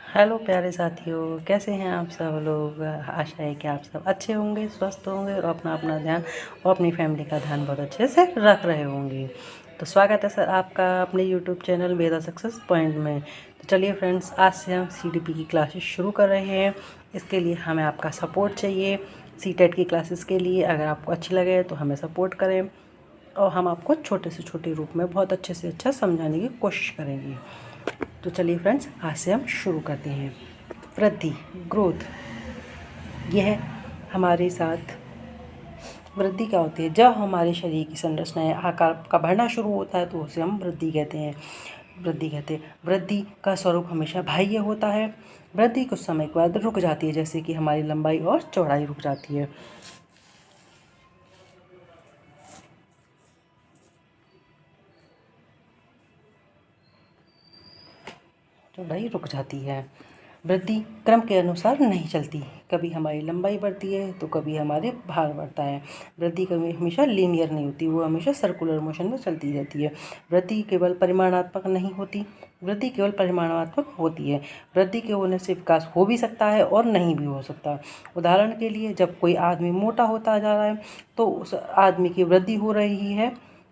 Hello प्यारे साथियों, कैसे हैं आप सब लोग। आशा है कि आप सब अच्छे होंगे, स्वस्थ होंगे और अपना अपना ध्यान और अपनी फैमिली का ध्यान बहुत अच्छे से रख रहे होंगे। तो स्वागत है सर आपका अपने यूट्यूब चैनल वेदा सक्सेस पॉइंट में। तो चलिए फ्रेंड्स, आज से हम CDP की क्लासेस शुरू कर रहे हैं। इसके लिए हमें आपका सपोर्ट चाहिए। CTET की क्लासेस के लिए अगर आपको अच्छी लगे तो हमें सपोर्ट करें और हम आपको छोटे से छोटे रूप में बहुत अच्छे से अच्छा समझाने की कोशिश करेंगे। तो चलिए फ्रेंड्स, आज से हम शुरू करते हैं। वृद्धि, ग्रोथ, यह हमारे साथ वृद्धि क्या होती है। जब हमारे शरीर की संरचना या आकार का बढ़ना शुरू होता है तो उसे हम वृद्धि कहते हैं। वृद्धि का स्वरूप हमेशा बाह्य होता है। वृद्धि कुछ समय के बाद रुक जाती है, जैसे कि हमारी लंबाई और चौड़ाई रुक जाती है। चौड़ाई रुक जाती है। वृद्धि क्रम के अनुसार नहीं चलती। कभी हमारी लंबाई बढ़ती है तो कभी हमारे भार बढ़ता है। वृद्धि कभी हमेशा लीनियर नहीं होती, वो हमेशा सर्कुलर मोशन में चलती रहती है। वृद्धि केवल परिमाणात्मक नहीं होती, वृद्धि केवल परिमाणात्मक होती है। वृद्धि के होने से विकास हो भी सकता है और नहीं भी हो सकता। उदाहरण के लिए, जब कोई आदमी मोटा होता जा रहा है तो उस आदमी की वृद्धि हो रही है,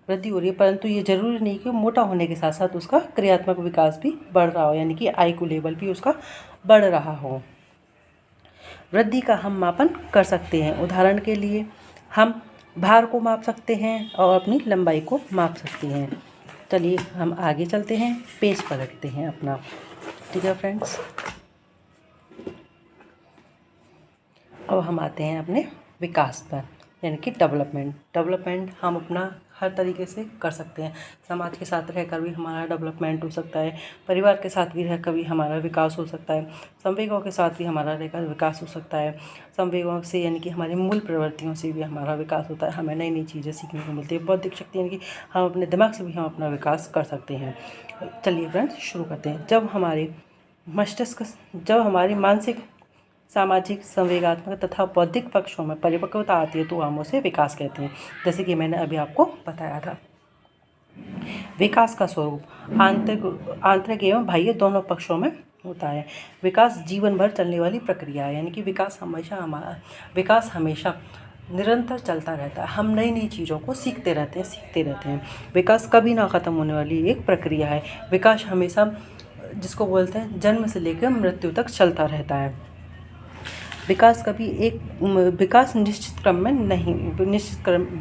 परंतु ये जरूरी नहीं कि मोटा होने के साथ साथ उसका क्रियात्मक विकास भी बढ़ रहा हो, यानी कि IQ लेवल भी उसका बढ़ रहा हो। वृद्धि का हम मापन कर सकते हैं। उदाहरण के लिए, हम भार को माप सकते हैं और अपनी लंबाई को माप सकते हैं। चलिए हम आगे चलते हैं, पेज पलटते हैं अपना। ठीक है फ्रेंड्स, अब हम आते हैं अपने विकास पर, यानी कि डेवलपमेंट हम अपना हर तरीके से कर सकते हैं। समाज के साथ रहकर भी हमारा डेवलपमेंट हो सकता है, परिवार के साथ भी रहकर भी हमारा विकास हो सकता है, संवेगों के साथ भी हमारा रहकर विकास हो सकता है। संवेगों से यानी कि हमारी मूल प्रवृत्तियों से भी हमारा विकास होता है, हमें नई नई चीज़ें सीखने को मिलती है। बौद्धिक शक्ति यानी कि हम अपने दिमाग से भी हम अपना विकास कर सकते हैं। चलिए फ्रेंड्स, शुरू करते हैं। जब हमारी मानसिक, सामाजिक, संवेगात्मक तथा बौद्धिक पक्षों में परिपक्वता आती है तो हम उसे विकास कहते हैं, जैसे कि मैंने अभी आपको बताया था। विकास का स्वरूप आंतरिक एवं बाह्य दोनों पक्षों में होता है। विकास जीवन भर चलने वाली प्रक्रिया है, यानी कि विकास हमेशा निरंतर चलता रहता है। हम नई नई चीज़ों को सीखते रहते हैं। विकास कभी ना ख़त्म होने वाली एक प्रक्रिया है। विकास हमेशा, जिसको बोलते हैं, जन्म से लेकर मृत्यु तक चलता रहता है। विकास निश्चित क्रम में नहीं,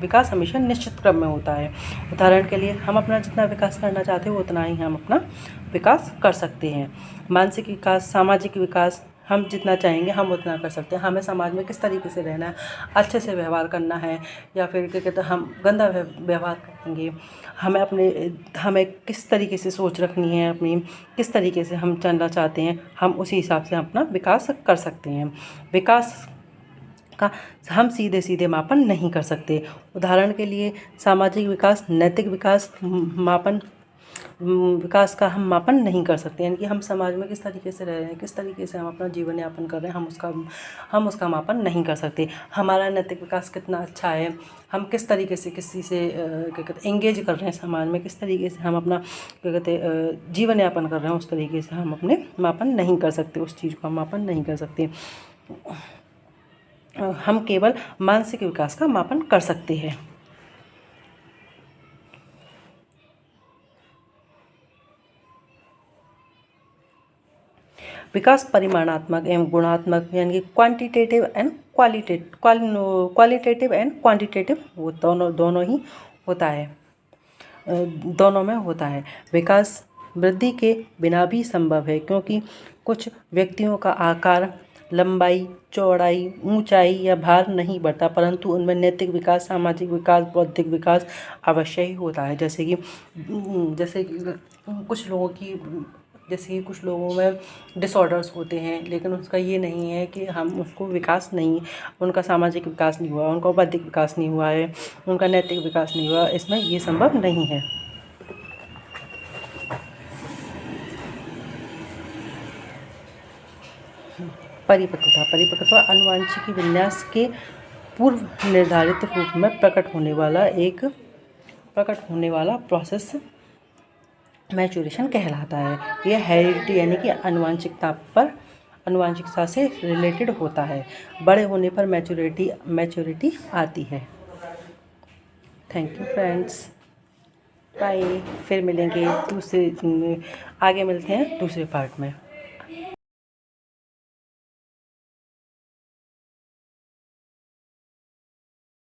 विकास हमेशा निश्चित क्रम में होता है। उदाहरण के लिए, हम अपना जितना विकास करना चाहते हैं उतना ही हम अपना विकास कर सकते हैं। मानसिक विकास, सामाजिक विकास, हम जितना चाहेंगे हम उतना कर सकते हैं। हमें समाज में किस तरीके से रहना है, अच्छे से व्यवहार करना है या फिर क्या कहते हैं हम गंदा व्यवहार करेंगे, हमें किस तरीके से सोच रखनी है अपनी, किस तरीके से हम चलना चाहते हैं, हम उसी हिसाब से अपना विकास कर सकते हैं। विकास का हम सीधे सीधे मापन नहीं कर सकते। उदाहरण के लिए, सामाजिक विकास, नैतिक विकास का हम मापन नहीं कर सकते, यानी कि हम समाज में किस तरीके से रह रहे हैं, किस तरीके से हम अपना जीवन यापन कर रहे हैं, हम उसका मापन नहीं कर सकते। हमारा नैतिक विकास कितना अच्छा है, हम किस तरीके से किसी से क्या कहते हैं एंगेज कर रहे हैं समाज में, किस तरीके से हम अपना क्या कहते हैं जीवन यापन कर रहे हैं, उस तरीके से हम अपने मापन नहीं कर सकते, उस चीज़ का मापन नहीं कर सकते। हम केवल मानसिक विकास का मापन कर सकते हैं। विकास परिमाणात्मक एवं गुणात्मक, यानी कि क्वांटिटेटिव एंड क्वांटिटेटिव, वो दोनों ही होता है, दोनों में होता है। विकास वृद्धि के बिना भी संभव है, क्योंकि कुछ व्यक्तियों का आकार, लंबाई, चौड़ाई, ऊंचाई या भार नहीं बढ़ता, परंतु उनमें नैतिक विकास, सामाजिक विकास, बौद्धिक विकास अवश्य ही होता है। जैसे कि कुछ लोगों में डिसऑर्डर्स होते हैं, लेकिन उसका ये नहीं है कि हम उसको विकास नहीं, उनका सामाजिक विकास नहीं हुआ, उनका बौद्धिक विकास नहीं हुआ है, उनका नैतिक विकास नहीं हुआ, इसमें ये संभव नहीं है। परिपक्वता आनुवंशिकी विन्यास के पूर्व निर्धारित रूप में प्रकट होने वाला प्रोसेस मैच्योरेशन कहलाता है। यह हेरिडिटी यानी कि अनुवांशिकता से रिलेटेड होता है। बड़े होने पर मैच्योरिटी आती है। Thank you friends, bye. फिर मिलेंगे आगे मिलते हैं दूसरे पार्ट में।